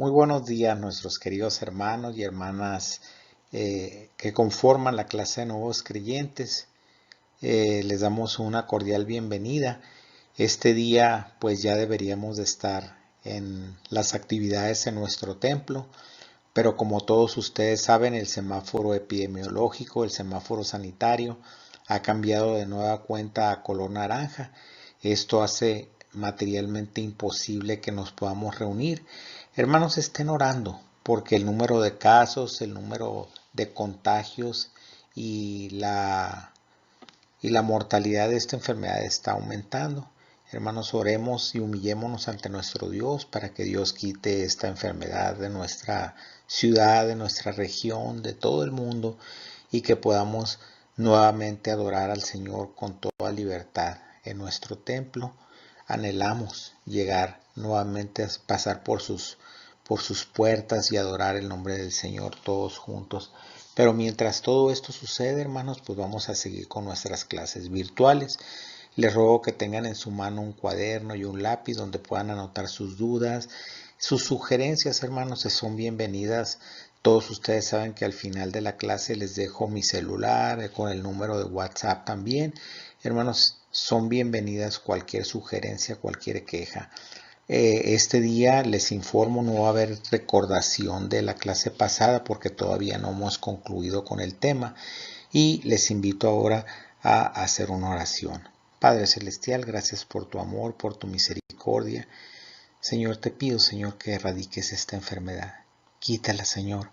Muy buenos días, nuestros queridos hermanos y hermanas que conforman la clase de nuevos creyentes. Les damos una cordial bienvenida. Este día pues ya deberíamos de estar en las actividades en nuestro templo, pero como todos ustedes saben, el semáforo epidemiológico, el semáforo sanitario, ha cambiado de nueva cuenta a color naranja. Esto hace materialmente imposible que nos podamos reunir. Hermanos, estén orando porque el número de casos, el número de contagios y la mortalidad de esta enfermedad está aumentando. Hermanos, oremos y humillémonos ante nuestro Dios para que Dios quite esta enfermedad de nuestra ciudad, de nuestra región, de todo el mundo, y que podamos nuevamente adorar al Señor con toda libertad en nuestro templo. Anhelamos llegar nuevamente a pasar por sus puertas y adorar el nombre del Señor todos juntos. Pero mientras todo esto sucede, hermanos, pues vamos a seguir con nuestras clases virtuales. Les ruego que tengan en su mano un cuaderno y un lápiz donde puedan anotar sus dudas, sus sugerencias, hermanos, que son bienvenidas. Todos ustedes saben que al final de la clase les dejo mi celular con el número de WhatsApp también. Hermanos, son bienvenidas cualquier sugerencia, cualquier queja. Este día les informo, no va a haber recordación de la clase pasada porque todavía no hemos concluido con el tema, y les invito ahora a hacer una oración. Padre Celestial, gracias por tu amor, por tu misericordia. Señor, te pido, Señor, que erradiques esta enfermedad. Quítala, Señor.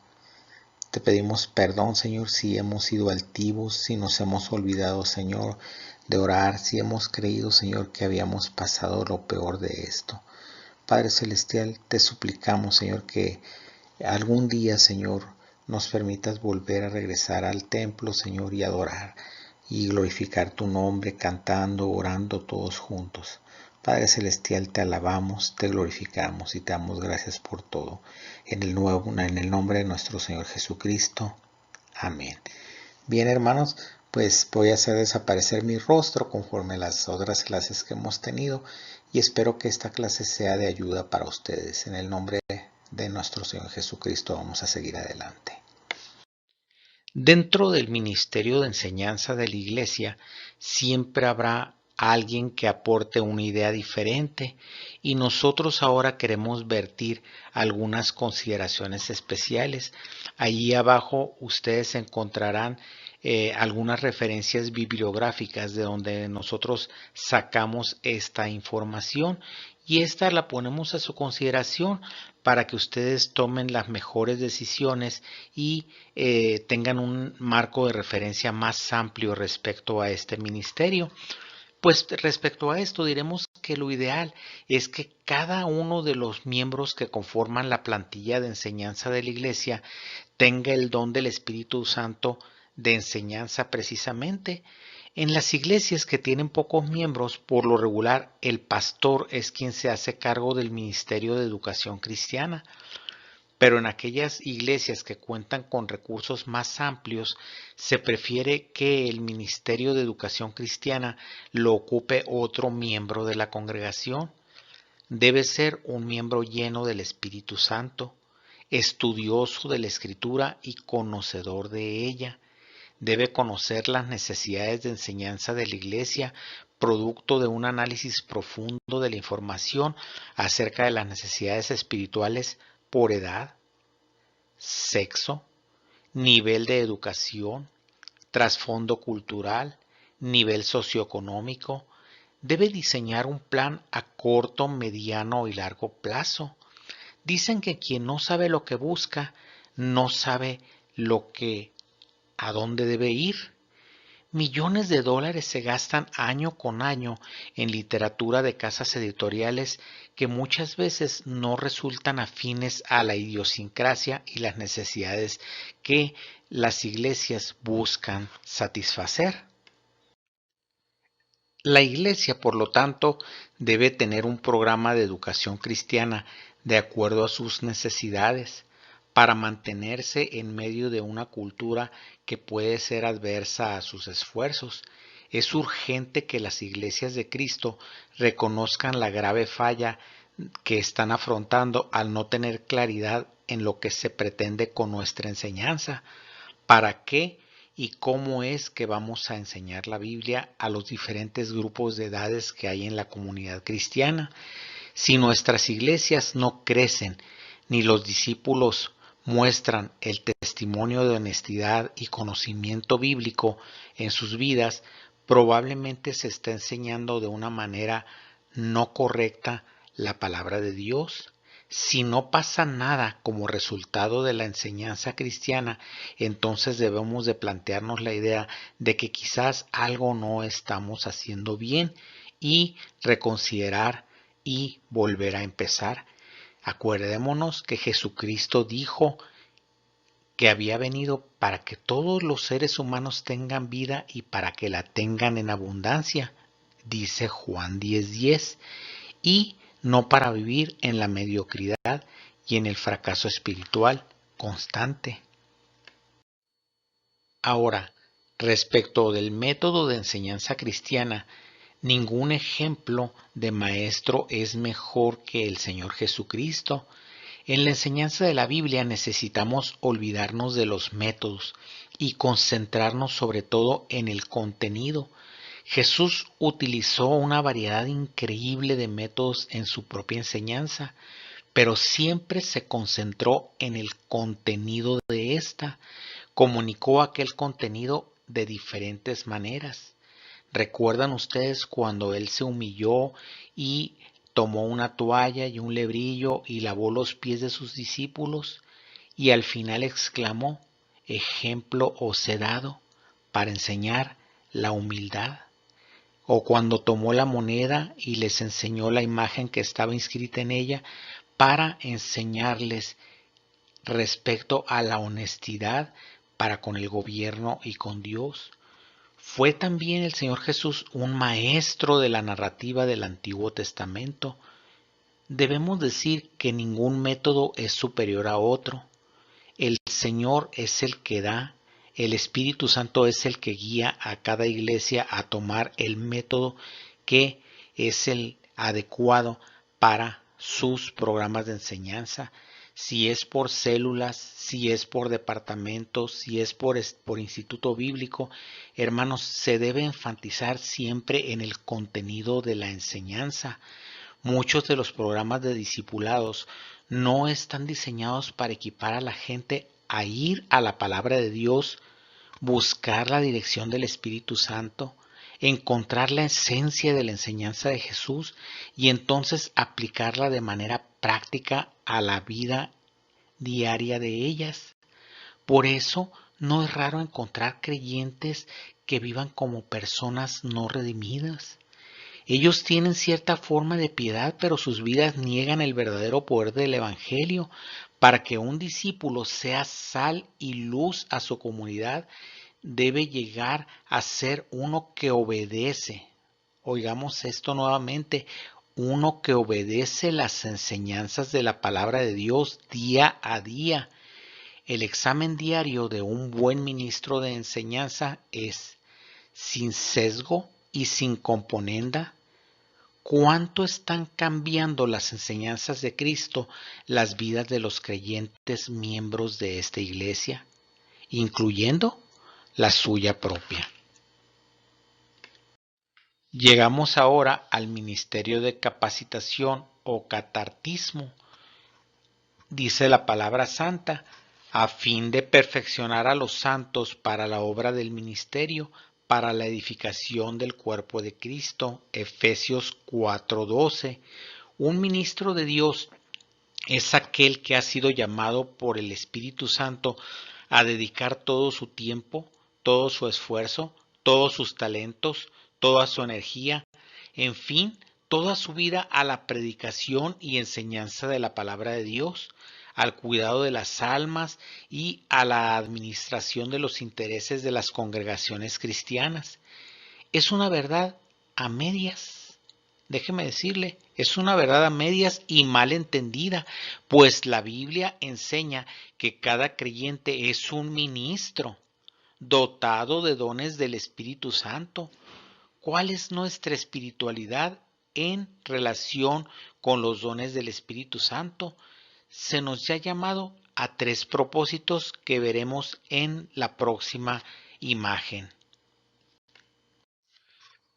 Te pedimos perdón, Señor, si hemos sido altivos, si nos hemos olvidado, Señor, de orar, si hemos creído, Señor, que habíamos pasado lo peor de esto. Padre Celestial, te suplicamos, Señor, que algún día, Señor, nos permitas volver a regresar al templo, Señor, y adorar y glorificar tu nombre, cantando, orando todos juntos. Padre Celestial, te alabamos, te glorificamos y te damos gracias por todo. En el nombre de nuestro Señor Jesucristo. Amén. Bien, hermanos, pues voy a hacer desaparecer mi rostro conforme a las otras clases que hemos tenido, y espero que esta clase sea de ayuda para ustedes. En el nombre de nuestro Señor Jesucristo vamos a seguir adelante. Dentro del ministerio de enseñanza de la iglesia siempre habrá alguien que aporte una idea diferente, y nosotros ahora queremos vertir algunas consideraciones especiales. Allí abajo ustedes encontrarán algunas referencias bibliográficas de donde nosotros sacamos esta información, y esta la ponemos a su consideración para que ustedes tomen las mejores decisiones y tengan un marco de referencia más amplio respecto a este ministerio. Pues respecto a esto diremos que lo ideal es que cada uno de los miembros que conforman la plantilla de enseñanza de la iglesia tenga el don del Espíritu Santo de enseñanza precisamente. En las iglesias que tienen pocos miembros, por lo regular, el pastor es quien se hace cargo del ministerio de educación cristiana. Pero en aquellas iglesias que cuentan con recursos más amplios, se prefiere que el ministerio de educación cristiana lo ocupe otro miembro de la congregación. Debe ser un miembro lleno del Espíritu Santo, estudioso de la Escritura y conocedor de ella. Debe conocer las necesidades de enseñanza de la iglesia, producto de un análisis profundo de la información acerca de las necesidades espirituales por edad, sexo, nivel de educación, trasfondo cultural, nivel socioeconómico. Debe diseñar un plan a corto, mediano y largo plazo. Dicen que quien no sabe lo que busca, no sabe lo que a dónde debe ir. Millones de dólares se gastan año con año en literatura de casas editoriales que muchas veces no resultan afines a la idiosincrasia y las necesidades que las iglesias buscan satisfacer. La iglesia, por lo tanto, debe tener un programa de educación cristiana de acuerdo a sus necesidades, para mantenerse en medio de una cultura que puede ser adversa a sus esfuerzos. Es urgente que las iglesias de Cristo reconozcan la grave falla que están afrontando al no tener claridad en lo que se pretende con nuestra enseñanza. ¿Para qué y cómo es que vamos a enseñar la Biblia a los diferentes grupos de edades que hay en la comunidad cristiana? Si nuestras iglesias no crecen, ni los discípulos muestran el testimonio de honestidad y conocimiento bíblico en sus vidas, probablemente se está enseñando de una manera no correcta la palabra de Dios. Si no pasa nada como resultado de la enseñanza cristiana, entonces debemos de plantearnos la idea de que quizás algo no estamos haciendo bien y reconsiderar y volver a empezar. Acuérdémonos que Jesucristo dijo que había venido para que todos los seres humanos tengan vida y para que la tengan en abundancia, dice Juan 10:10, y no para vivir en la mediocridad y en el fracaso espiritual constante. Ahora, respecto del método de enseñanza cristiana, ningún ejemplo de maestro es mejor que el Señor Jesucristo. En la enseñanza de la Biblia necesitamos olvidarnos de los métodos y concentrarnos sobre todo en el contenido. Jesús utilizó una variedad increíble de métodos en su propia enseñanza, pero siempre se concentró en el contenido de esta. Comunicó aquel contenido de diferentes maneras. ¿Recuerdan ustedes cuando él se humilló y tomó una toalla y un lebrillo y lavó los pies de sus discípulos? Y al final exclamó: ejemplo os he dado para enseñar la humildad. O cuando tomó la moneda y les enseñó la imagen que estaba inscrita en ella para enseñarles respecto a la honestidad para con el gobierno y con Dios. Fue también el Señor Jesús un maestro de la narrativa del Antiguo Testamento. Debemos decir que ningún método es superior a otro. El Señor es el que da, el Espíritu Santo es el que guía a cada iglesia a tomar el método que es el adecuado para sus programas de enseñanza. Si es por células, si es por departamentos, si es por instituto bíblico, hermanos, se debe enfatizar siempre en el contenido de la enseñanza. Muchos de los programas de discipulados no están diseñados para equipar a la gente a ir a la palabra de Dios, buscar la dirección del Espíritu Santo, encontrar la esencia de la enseñanza de Jesús y entonces aplicarla de manera práctica a la vida diaria de ellas. Por eso no es raro encontrar creyentes que vivan como personas no redimidas. Ellos tienen cierta forma de piedad, pero sus vidas niegan el verdadero poder del Evangelio. Para que un discípulo sea sal y luz a su comunidad, debe llegar a ser uno que obedece. Oigamos esto nuevamente, uno que obedece las enseñanzas de la palabra de Dios día a día. El examen diario de un buen ministro de enseñanza es, sin sesgo y sin componenda, ¿cuánto están cambiando las enseñanzas de Cristo las vidas de los creyentes miembros de esta iglesia, incluyendo la suya propia? Llegamos ahora al ministerio de capacitación o catartismo. Dice la palabra santa, a fin de perfeccionar a los santos para la obra del ministerio, para la edificación del cuerpo de Cristo. Efesios 4:12. Un ministro de Dios es aquel que ha sido llamado por el Espíritu Santo a dedicar todo su tiempo, todo su esfuerzo, todos sus talentos, toda su energía, en fin, toda su vida a la predicación y enseñanza de la palabra de Dios, al cuidado de las almas y a la administración de los intereses de las congregaciones cristianas. Es una verdad a medias. Déjeme decirle, es una verdad a medias y mal entendida, pues la Biblia enseña que cada creyente es un ministro dotado de dones del Espíritu Santo. ¿Cuál es nuestra espiritualidad en relación con los dones del Espíritu Santo, se nos ha llamado a 3 propósitos que veremos en la próxima imagen.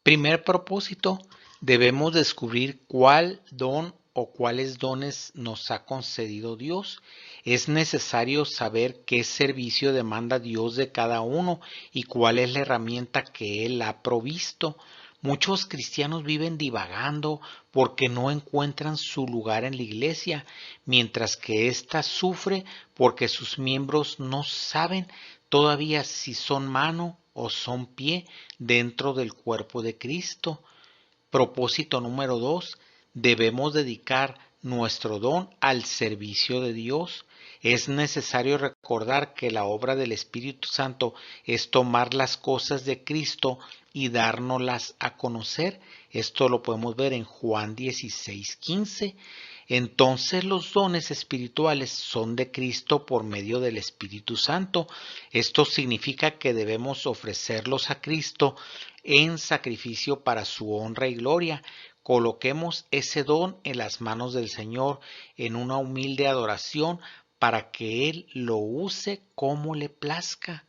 Primer propósito, debemos descubrir cuál don o cuáles dones nos ha concedido Dios. Es necesario saber qué servicio demanda Dios de cada uno y cuál es la herramienta que Él ha provisto. Muchos cristianos viven divagando porque no encuentran su lugar en la iglesia, mientras que ésta sufre porque sus miembros no saben todavía si son mano o son pie dentro del cuerpo de Cristo. Propósito número 2. Debemos dedicar nuestro don al servicio de Dios. Es necesario recordar que la obra del Espíritu Santo es tomar las cosas de Cristo y dárnoslas a conocer. Esto lo podemos ver en Juan 16:15. Entonces los dones espirituales son de Cristo por medio del Espíritu Santo. Esto significa que debemos ofrecerlos a Cristo en sacrificio para su honra y gloria. Coloquemos ese don en las manos del Señor en una humilde adoración para que Él lo use como le plazca.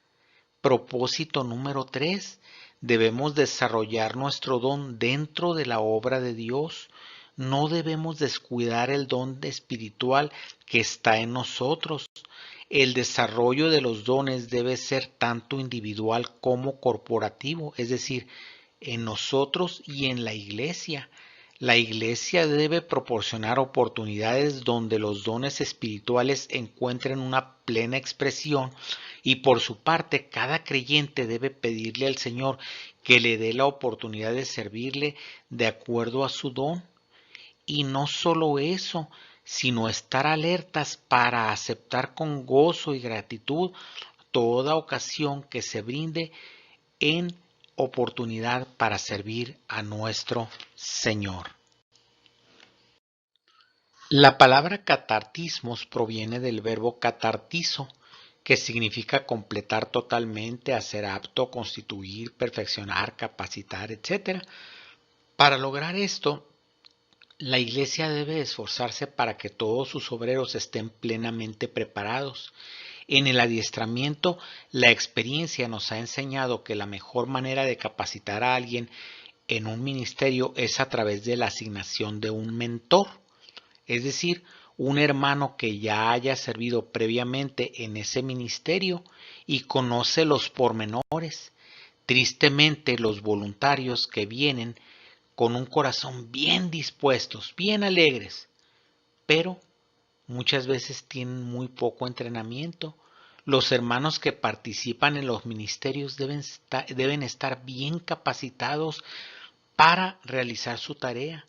Propósito número 3. Debemos desarrollar nuestro don dentro de la obra de Dios. No debemos descuidar el don espiritual que está en nosotros. El desarrollo de los dones debe ser tanto individual como corporativo, es decir, en nosotros y en la iglesia. La iglesia debe proporcionar oportunidades donde los dones espirituales encuentren una plena expresión y por su parte cada creyente debe pedirle al Señor que le dé la oportunidad de servirle de acuerdo a su don. Y no solo eso, sino estar alertas para aceptar con gozo y gratitud toda ocasión que se brinde en oportunidad para servir a nuestro Señor. La palabra catartismos proviene del verbo catartizo, que significa completar totalmente, hacer apto, constituir, perfeccionar, capacitar, etc. Para lograr esto, la iglesia debe esforzarse para que todos sus obreros estén plenamente preparados. En el adiestramiento, la experiencia nos ha enseñado que la mejor manera de capacitar a alguien en un ministerio es a través de la asignación de un mentor, es decir, un hermano que ya haya servido previamente en ese ministerio y conoce los pormenores. Tristemente, los voluntarios que vienen con un corazón bien dispuestos, bien alegres, pero muchas veces tienen muy poco entrenamiento. Los hermanos que participan en los ministerios deben estar bien capacitados para realizar su tarea.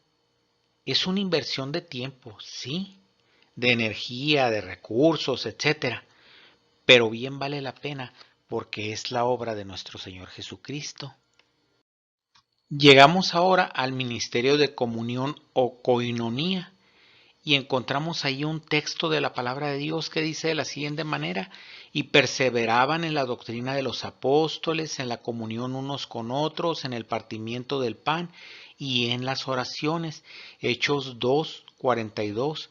Es una inversión de tiempo, sí, de energía, de recursos, etcétera, pero bien vale la pena porque es la obra de nuestro Señor Jesucristo. Llegamos ahora al ministerio de comunión o coinonía y encontramos ahí un texto de la palabra de Dios que dice de la siguiente manera: y perseveraban en la doctrina de los apóstoles, en la comunión unos con otros, en el partimiento del pan y en las oraciones. Hechos 2:42.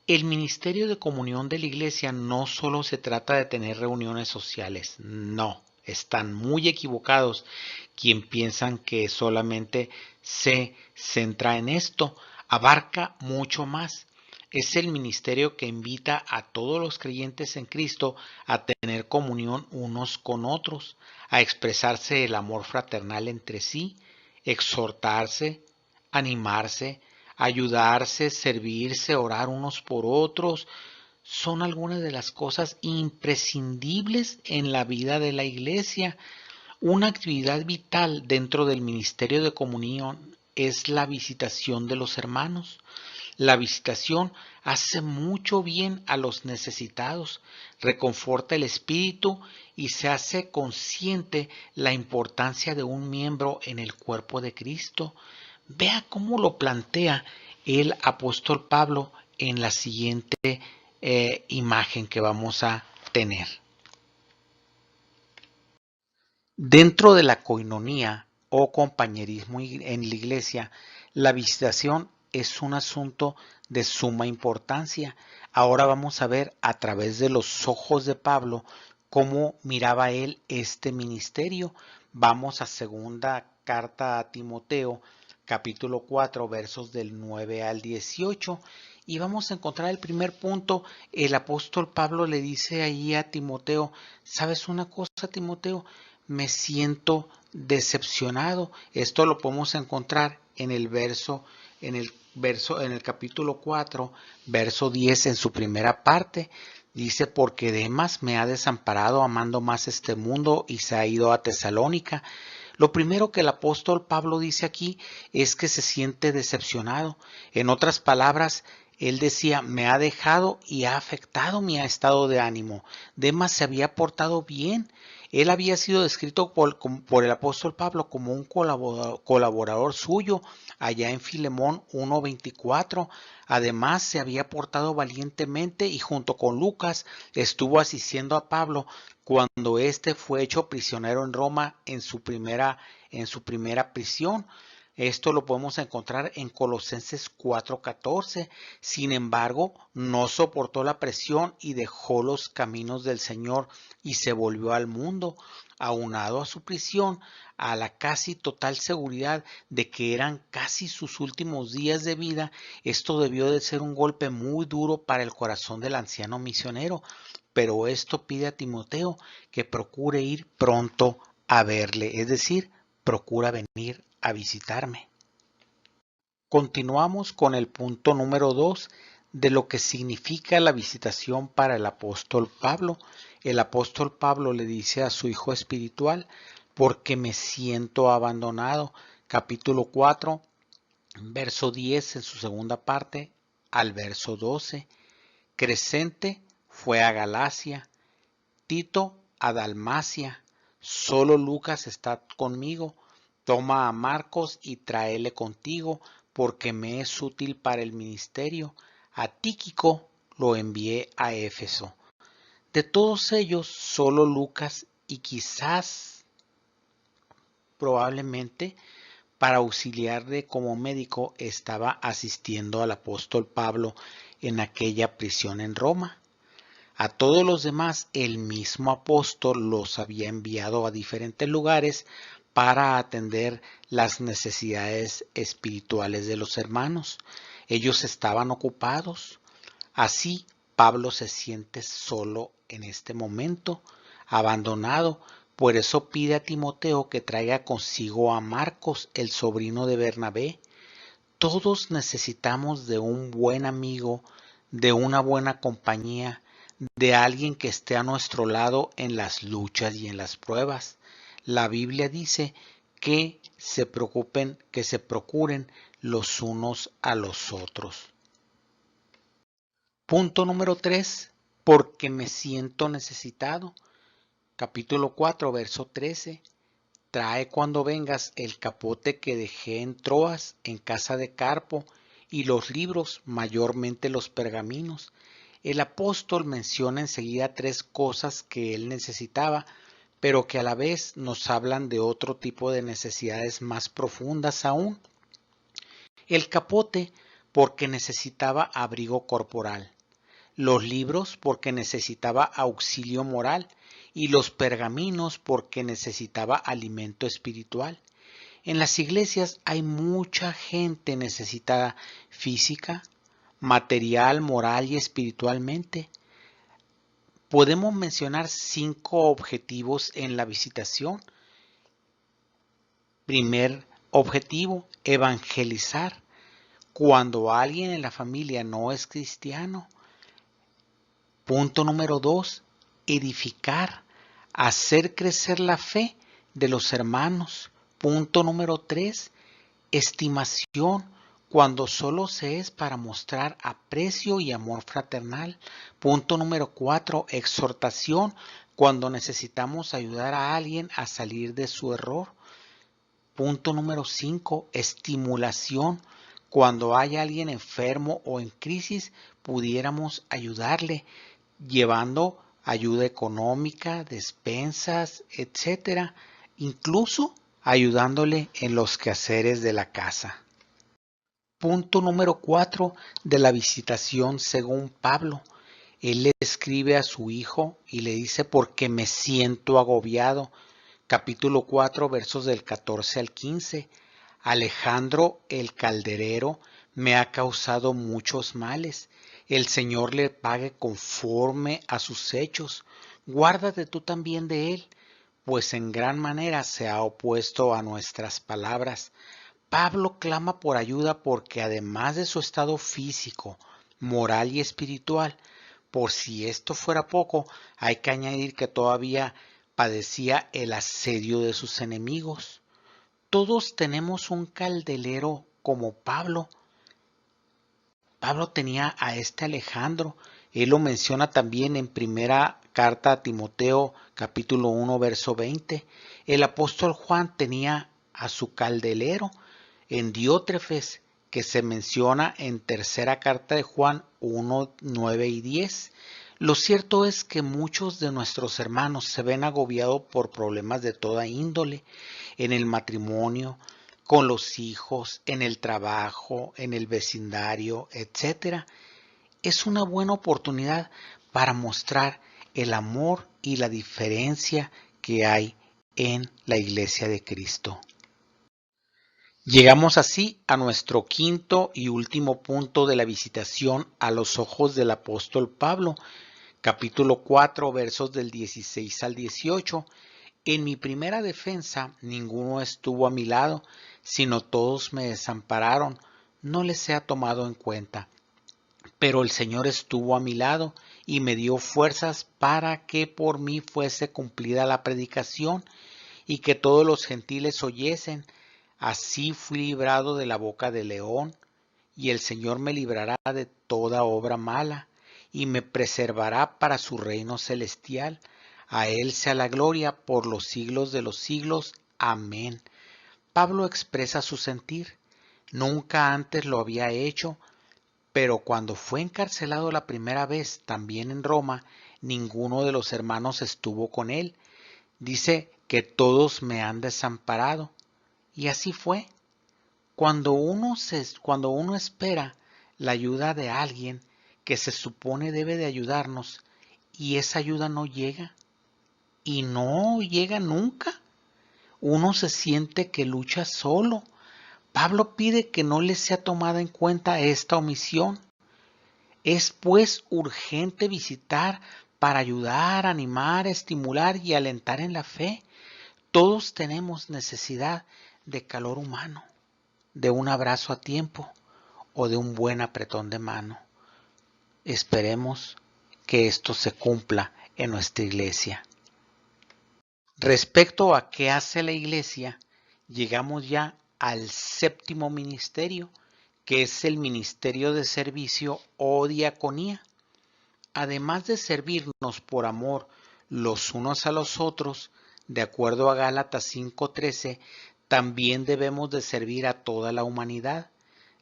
El ministerio de comunión de la iglesia no solo se trata de tener reuniones sociales, no, están muy equivocados quien piensan que solamente se centra en esto, abarca mucho más. Es el ministerio que invita a todos los creyentes en Cristo a tener comunión unos con otros, a expresarse el amor fraternal entre sí, exhortarse, animarse, ayudarse, servirse, orar unos por otros, son algunas de las cosas imprescindibles en la vida de la iglesia. Una actividad vital dentro del ministerio de comunión es la visitación de los hermanos. La visitación hace mucho bien a los necesitados, reconforta el espíritu y se hace consciente la importancia de un miembro en el cuerpo de Cristo. Vea cómo lo plantea el apóstol Pablo en la siguiente imagen que vamos a tener. Dentro de la coinonía o compañerismo en la iglesia, La visitación es un asunto de suma importancia. Ahora vamos a ver a través de los ojos de Pablo cómo miraba él este ministerio. Vamos a segunda carta a Timoteo, capítulo 4, versos del 9 al 18. Y vamos a encontrar el primer punto. El apóstol Pablo le dice ahí a Timoteo, ¿sabes una cosa, Timoteo? Me siento decepcionado. Esto lo podemos encontrar en el capítulo 4, verso 10, en su primera parte. Dice, porque Demas me ha desamparado amando más este mundo y se ha ido a Tesalónica. Lo primero que el apóstol Pablo dice aquí es que se siente decepcionado. En otras palabras, él decía, me ha dejado y ha afectado mi estado de ánimo. Demas se había portado bien. Él había sido descrito por el apóstol Pablo como un colaborador suyo allá en Filemón 1:24. Además, se había portado valientemente y junto con Lucas estuvo asistiendo a Pablo cuando éste fue hecho prisionero en Roma en su primera prisión. Esto lo podemos encontrar en Colosenses 4:14. Sin embargo, no soportó la presión y dejó los caminos del Señor y se volvió al mundo, aunado a su prisión, a la casi total seguridad de que eran casi sus últimos días de vida. Esto debió de ser un golpe muy duro para el corazón del anciano misionero, pero esto pide a Timoteo que procure ir pronto a verle, es decir, procura venir a visitarme. Continuamos con el punto número 2 de lo que significa la visitación para el apóstol Pablo. El apóstol Pablo le dice a su hijo espiritual, porque me siento abandonado. Capítulo 4, verso 10 en su segunda parte al verso 12. Crescente fue a Galacia, Tito a Dalmacia, solo Lucas está conmigo. Toma a Marcos y tráele contigo, porque me es útil para el ministerio. A Tíquico lo envié a Éfeso. De todos ellos, solo Lucas y quizás, probablemente, para auxiliarle como médico, estaba asistiendo al apóstol Pablo en aquella prisión en Roma. A todos los demás, el mismo apóstol los había enviado a diferentes lugares para atender las necesidades espirituales de los hermanos. Ellos estaban ocupados. Así, Pablo se siente solo en este momento, abandonado. Por eso pide a Timoteo que traiga consigo a Marcos, el sobrino de Bernabé. Todos necesitamos de un buen amigo, de una buena compañía, de alguien que esté a nuestro lado en las luchas y en las pruebas. La Biblia dice que se procuren los unos a los otros. Punto número 3. Porque me siento necesitado. Capítulo 4, verso 13. Trae cuando vengas el capote que dejé en Troas, en casa de Carpo, y los libros, mayormente los pergaminos. El apóstol menciona enseguida 3 cosas que él necesitaba, pero que a la vez nos hablan de otro tipo de necesidades más profundas aún. El capote, porque necesitaba abrigo corporal. Los libros, porque necesitaba auxilio moral. Y los pergaminos, porque necesitaba alimento espiritual. En las iglesias hay mucha gente necesitada física, material, moral y espiritualmente. Podemos mencionar 5 objetivos en la visitación. Primer objetivo, evangelizar. Cuando alguien en la familia no es cristiano. Punto número 2, edificar, hacer crecer la fe de los hermanos. Punto número 3, estimación, cuando solo se es para mostrar aprecio y amor fraternal. Punto número 4, exhortación, cuando necesitamos ayudar a alguien a salir de su error. Punto número 5, estimulación, cuando hay alguien enfermo o en crisis, pudiéramos ayudarle llevando ayuda económica, despensas, etcétera, incluso ayudándole en los quehaceres de la casa. Punto número 4 de la visitación según Pablo. Él le escribe a su hijo y le dice, porque me siento agobiado. Capítulo 4, versos del 14 al 15. Alejandro el calderero me ha causado muchos males. El Señor le pague conforme a sus hechos. Guárdate tú también de él, pues en gran manera se ha opuesto a nuestras palabras. Pablo clama por ayuda porque además de su estado físico, moral y espiritual, por si esto fuera poco, hay que añadir que todavía padecía el asedio de sus enemigos. Todos tenemos un calderero como Pablo. Pablo tenía a este Alejandro. Él lo menciona también en primera carta a Timoteo, capítulo 1, verso 20. El apóstol Juan tenía a su calderero en Diótrefes, que se menciona en tercera carta de Juan 1, 9 y 10. Lo cierto es que muchos de nuestros hermanos se ven agobiados por problemas de toda índole, en el matrimonio, con los hijos, en el trabajo, en el vecindario, etc. Es una buena oportunidad para mostrar el amor y la diferencia que hay en la Iglesia de Cristo. Llegamos así a nuestro quinto y último punto de la visitación a los ojos del apóstol Pablo, capítulo 4, versos del 16 al 18. En mi primera defensa ninguno estuvo a mi lado, sino todos me desampararon, no les he tomado en cuenta. Pero el Señor estuvo a mi lado y me dio fuerzas para que por mí fuese cumplida la predicación y que todos los gentiles oyesen. Así fui librado de la boca del león, y el Señor me librará de toda obra mala, y me preservará para su reino celestial. A Él sea la gloria por los siglos de los siglos. Amén. Pablo expresa su sentir. Nunca antes lo había hecho, pero cuando fue encarcelado la primera vez, también en Roma, ninguno de los hermanos estuvo con él. Dice que todos me han desamparado. Y así fue. Cuando uno espera la ayuda de alguien que se supone debe de ayudarnos y esa ayuda no llega y no llega nunca, uno se siente que lucha solo. Pablo pide que no le sea tomada en cuenta esta omisión. Es pues urgente visitar para ayudar, animar, estimular y alentar en la fe. Todos tenemos necesidad de calor humano, de un abrazo a tiempo o de un buen apretón de mano. Esperemos que esto se cumpla en nuestra iglesia. Respecto a qué hace la iglesia, llegamos ya al séptimo ministerio, que es el ministerio de servicio o diaconía. Además de servirnos por amor los unos a los otros, de acuerdo a Gálatas 5:13, también debemos de servir a toda la humanidad.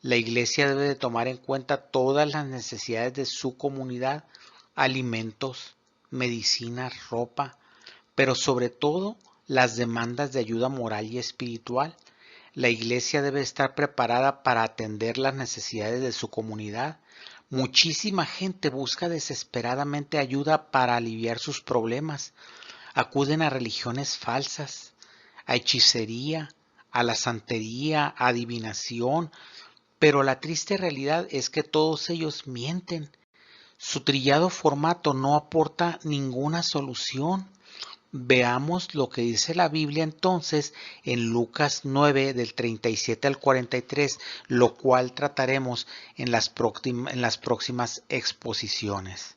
La iglesia debe de tomar en cuenta todas las necesidades de su comunidad, alimentos, medicinas, ropa, pero sobre todo las demandas de ayuda moral y espiritual. La iglesia debe estar preparada para atender las necesidades de su comunidad. Muchísima gente busca desesperadamente ayuda para aliviar sus problemas. Acuden a religiones falsas, a hechicería, a la santería, a adivinación, pero la triste realidad es que todos ellos mienten. Su trillado formato no aporta ninguna solución. Veamos lo que dice la Biblia entonces en Lucas 9 del 37 al 43, lo cual trataremos en las próximas exposiciones.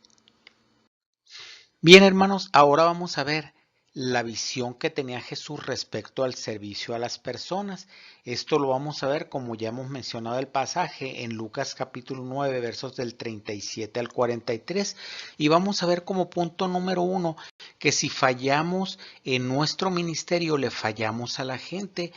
Bien, hermanos, ahora vamos a ver la visión que tenía Jesús respecto al servicio a las personas. Esto lo vamos a ver, como ya hemos mencionado el pasaje, en Lucas capítulo 9, versos del 37 al 43. Y vamos a ver como punto número 1, que si fallamos en nuestro ministerio, le fallamos a la gente.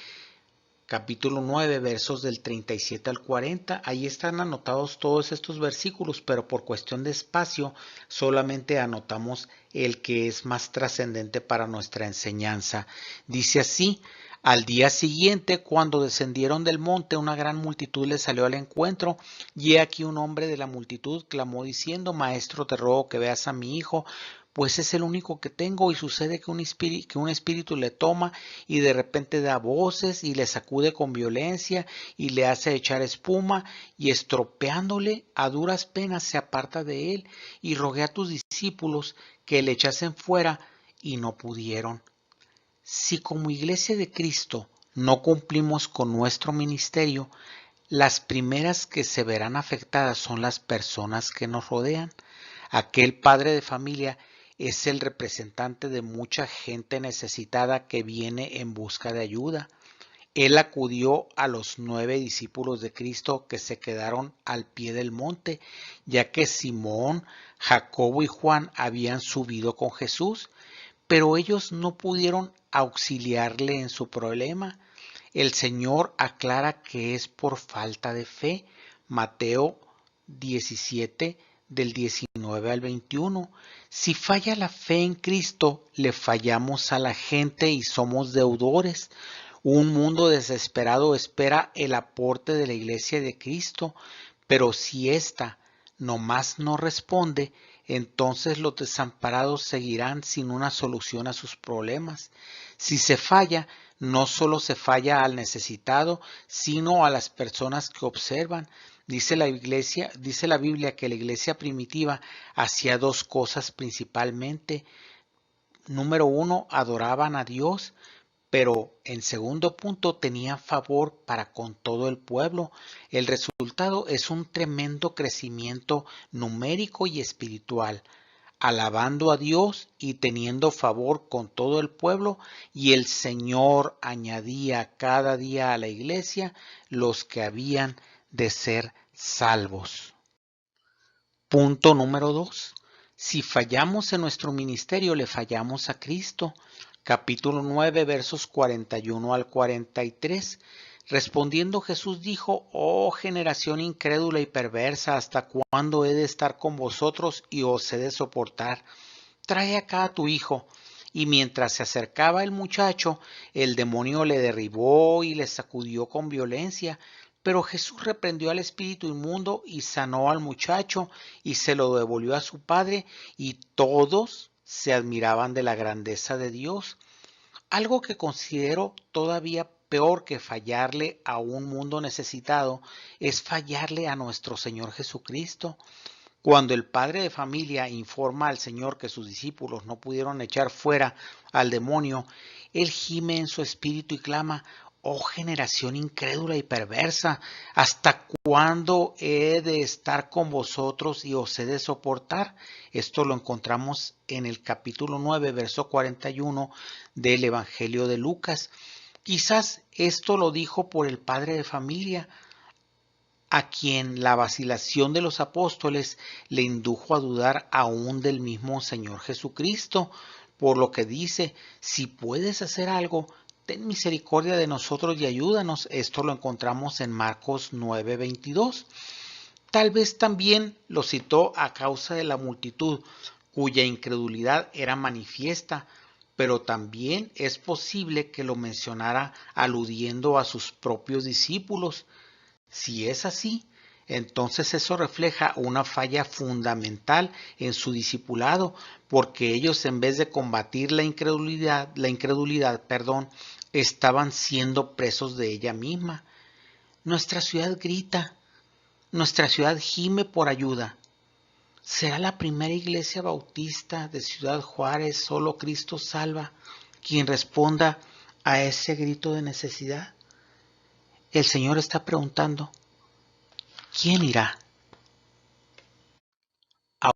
Capítulo 9, versos del 37 al 40. Ahí están anotados todos estos versículos, pero por cuestión de espacio solamente anotamos el que es más trascendente para nuestra enseñanza. Dice así: Al día siguiente, cuando descendieron del monte, una gran multitud les salió al encuentro, y he aquí un hombre de la multitud clamó diciendo: Maestro, te ruego que veas a mi hijo, pues es el único que tengo, y sucede que un espíritu le toma y de repente da voces y le sacude con violencia y le hace echar espuma, y estropeándole a duras penas se aparta de él, y rogué a tus discípulos que le echasen fuera y no pudieron. Si como Iglesia de Cristo no cumplimos con nuestro ministerio, las primeras que se verán afectadas son las personas que nos rodean. Aquel padre de familia es el representante de mucha gente necesitada que viene en busca de ayuda. Él acudió a los 9 discípulos de Cristo que se quedaron al pie del monte, ya que Simón, Jacobo y Juan habían subido con Jesús, pero ellos no pudieron auxiliarle en su problema. El Señor aclara que es por falta de fe. Mateo 17 del 19 al 21. Si falla la fe en Cristo, le fallamos a la gente y somos deudores. Un mundo desesperado espera el aporte de la Iglesia de Cristo, pero si ésta nomás no responde, entonces los desamparados seguirán sin una solución a sus problemas. Si se falla, no solo se falla al necesitado, sino a las personas que observan. Dice la Biblia que la iglesia primitiva hacía dos cosas principalmente. Número uno, adoraban a Dios, pero en segundo punto tenían favor para con todo el pueblo. El resultado es un tremendo crecimiento numérico y espiritual, alabando a Dios y teniendo favor con todo el pueblo, y el Señor añadía cada día a la iglesia los que habían de ser salvos. Punto número 2. Si fallamos en nuestro ministerio, le fallamos a Cristo. Capítulo 9, versos 41 al 43. Respondiendo Jesús dijo: Oh generación incrédula y perversa, ¿hasta cuándo he de estar con vosotros y os he de soportar? Trae acá a tu hijo. Y mientras se acercaba el muchacho, el demonio le derribó y le sacudió con violencia. Pero Jesús reprendió al espíritu inmundo y sanó al muchacho y se lo devolvió a su padre, y todos se admiraban de la grandeza de Dios. Algo que considero todavía peor que fallarle a un mundo necesitado es fallarle a nuestro Señor Jesucristo. Cuando el padre de familia informa al Señor que sus discípulos no pudieron echar fuera al demonio, él gime en su espíritu y clama: Oh generación incrédula y perversa, ¿hasta cuándo he de estar con vosotros y os he de soportar? Esto lo encontramos en el capítulo 9, verso 41 del Evangelio de Lucas. Quizás esto lo dijo por el padre de familia, a quien la vacilación de los apóstoles le indujo a dudar aún del mismo Señor Jesucristo, por lo que dice: si puedes hacer algo, ten misericordia de nosotros y ayúdanos. Esto lo encontramos en Marcos 9:22. Tal vez también lo citó a causa de la multitud, cuya incredulidad era manifiesta, pero también es posible que lo mencionara aludiendo a sus propios discípulos. Si es así, entonces eso refleja una falla fundamental en su discipulado, porque ellos, en vez de combatir la incredulidad, estaban siendo presos de ella misma. Nuestra ciudad grita, nuestra ciudad gime por ayuda. ¿Será la primera iglesia bautista de Ciudad Juárez, Solo Cristo Salva, quien responda a ese grito de necesidad? El Señor está preguntando: ¿quién irá?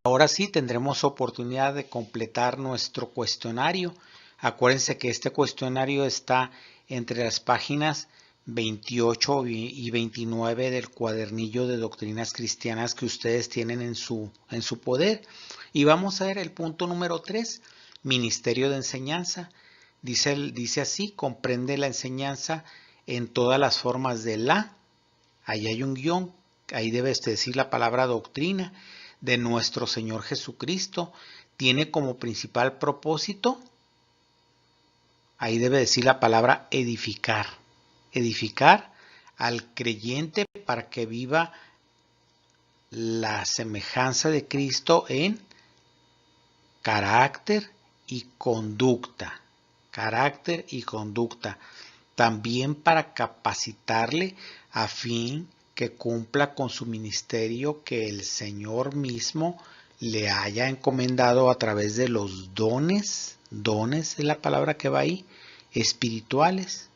Ahora sí tendremos oportunidad de completar nuestro cuestionario. Acuérdense que este cuestionario está entre las páginas 28 y 29 del cuadernillo de doctrinas cristianas que ustedes tienen en su poder. Y vamos a ver el punto número 3, ministerio de enseñanza. Dice así: comprende la enseñanza en todas las formas de ahí hay un guión, ahí debes decir la palabra doctrina, de nuestro Señor Jesucristo. Tiene como principal propósito Ahí debe decir la palabra edificar. Edificar al creyente para que viva la semejanza de Cristo en carácter y conducta. Carácter y conducta. También para capacitarle a fin que cumpla con su ministerio que el Señor mismo le haya encomendado a través de los dones. Dones es la palabra que va ahí. Espirituales.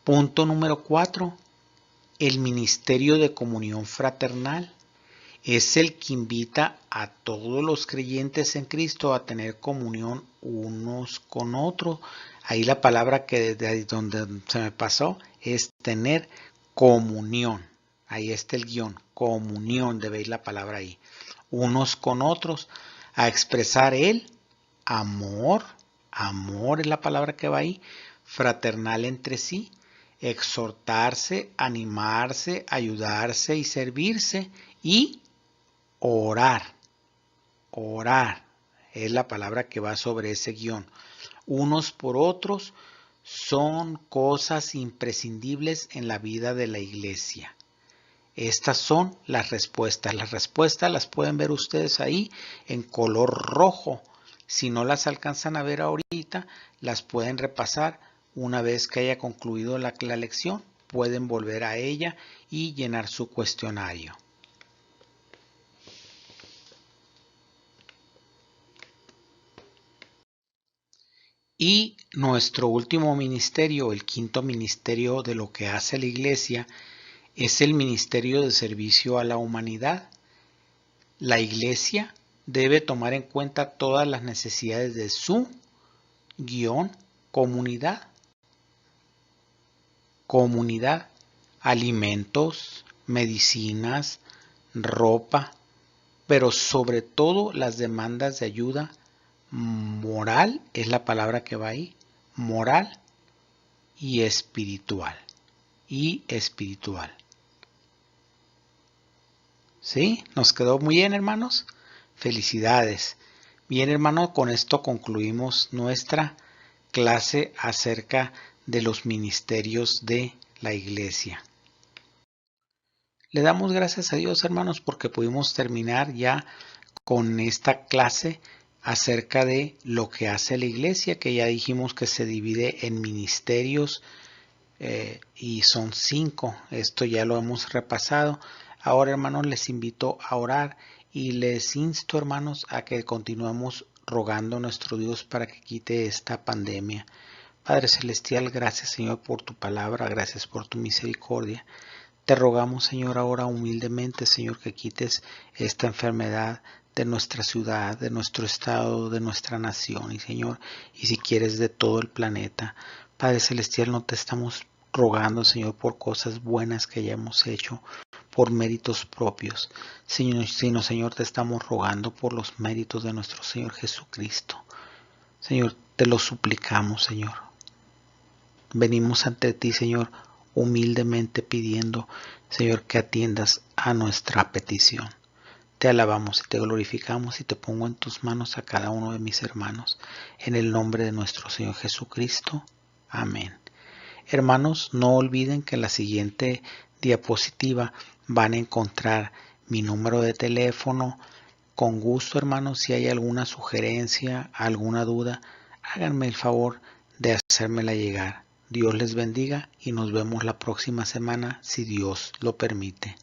Punto número 4. El ministerio de comunión fraternal es el que invita a todos los creyentes en Cristo a tener comunión unos con otros. Ahí la palabra que desde ahí donde se me pasó es tener comunión. Ahí está el guión, comunión, debe ir la palabra ahí. Unos con otros, a expresar el amor, amor es la palabra que va ahí, fraternal entre sí, exhortarse, animarse, ayudarse y servirse, y orar. Orar es la palabra que va sobre ese guión. Unos por otros son cosas imprescindibles en la vida de la iglesia. Estas son las respuestas. Las respuestas las pueden ver ustedes ahí en color rojo. Si no las alcanzan a ver ahorita, las pueden repasar una vez que haya concluido la lección. Pueden volver a ella y llenar su cuestionario. Y nuestro último ministerio, el quinto ministerio de lo que hace la iglesia, es el ministerio de servicio a la humanidad. La iglesia debe tomar en cuenta todas las necesidades de su comunidad. Comunidad, alimentos, medicinas, ropa, pero sobre todo las demandas de ayuda moral, es la palabra que va ahí, moral y espiritual. Y espiritual. ¿Sí? ¿Nos quedó muy bien, hermanos? Felicidades. Bien, hermanos, con esto concluimos nuestra clase acerca de los ministerios de la iglesia. Le damos gracias a Dios, hermanos, porque pudimos terminar ya con esta clase acerca de lo que hace la iglesia, que ya dijimos que se divide en ministerios y son 5. Esto ya lo hemos repasado. Ahora, hermanos, les invito a orar y les insto, hermanos, a que continuemos rogando a nuestro Dios para que quite esta pandemia. Padre Celestial, gracias, Señor, por tu palabra, gracias por tu misericordia. Te rogamos, Señor, ahora humildemente, Señor, que quites esta enfermedad de nuestra ciudad, de nuestro estado, de nuestra nación, y Señor, y si quieres de todo el planeta. Padre Celestial, no te estamos rogando, Señor, por cosas buenas que hayamos hecho, por méritos propios, sino, Señor, te estamos rogando por los méritos de nuestro Señor Jesucristo. Señor, te lo suplicamos, Señor. Venimos ante ti, Señor, humildemente pidiendo, Señor, que atiendas a nuestra petición. Te alabamos y te glorificamos y te pongo en tus manos a cada uno de mis hermanos, en el nombre de nuestro Señor Jesucristo. Amén. Hermanos, no olviden que en la siguiente diapositiva van a encontrar mi número de teléfono. Con gusto, hermanos, si hay alguna sugerencia, alguna duda, háganme el favor de hacérmela llegar. Dios les bendiga y nos vemos la próxima semana si Dios lo permite.